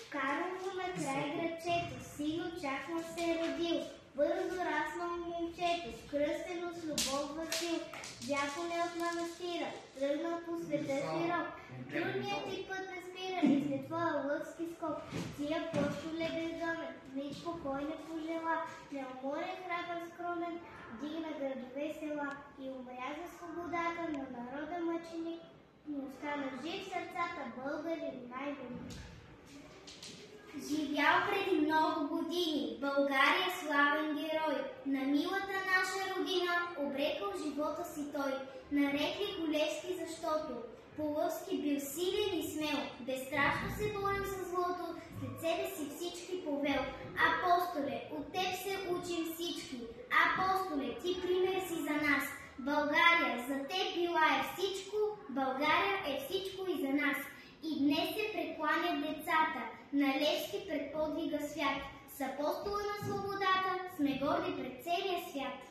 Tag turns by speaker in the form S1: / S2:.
S1: Вкарано на край градчето, син очакван се е родил, бързо раснал момчето, кръстено с любов Васил, дяконе от манастира, тръгнал по света широк. Трудният ти път не спира и след твоя лъвски скок, ти апостоле бездомен, нич покой не пожела, неуморен, храбър, скромен, дигна градове села и умря за свободата на народа мъченик, но остана жив в сърцата българин най-велик.
S2: Живял преди много години, България славен герой, на милата наша родина обрекал живота си той. Нарекли го Левски, защото по лъвски бил силен и смел, безстрашно се борил с злото, след себе си всички повел. Апостоле, от теб се учим всички, Апостоле, ти пример си за нас. България за теб била е всичко, България е всичко и за нас. И днес се прекланят децата на Левски пред подвига свят. С апостола на свободата сме горди пред целия свят.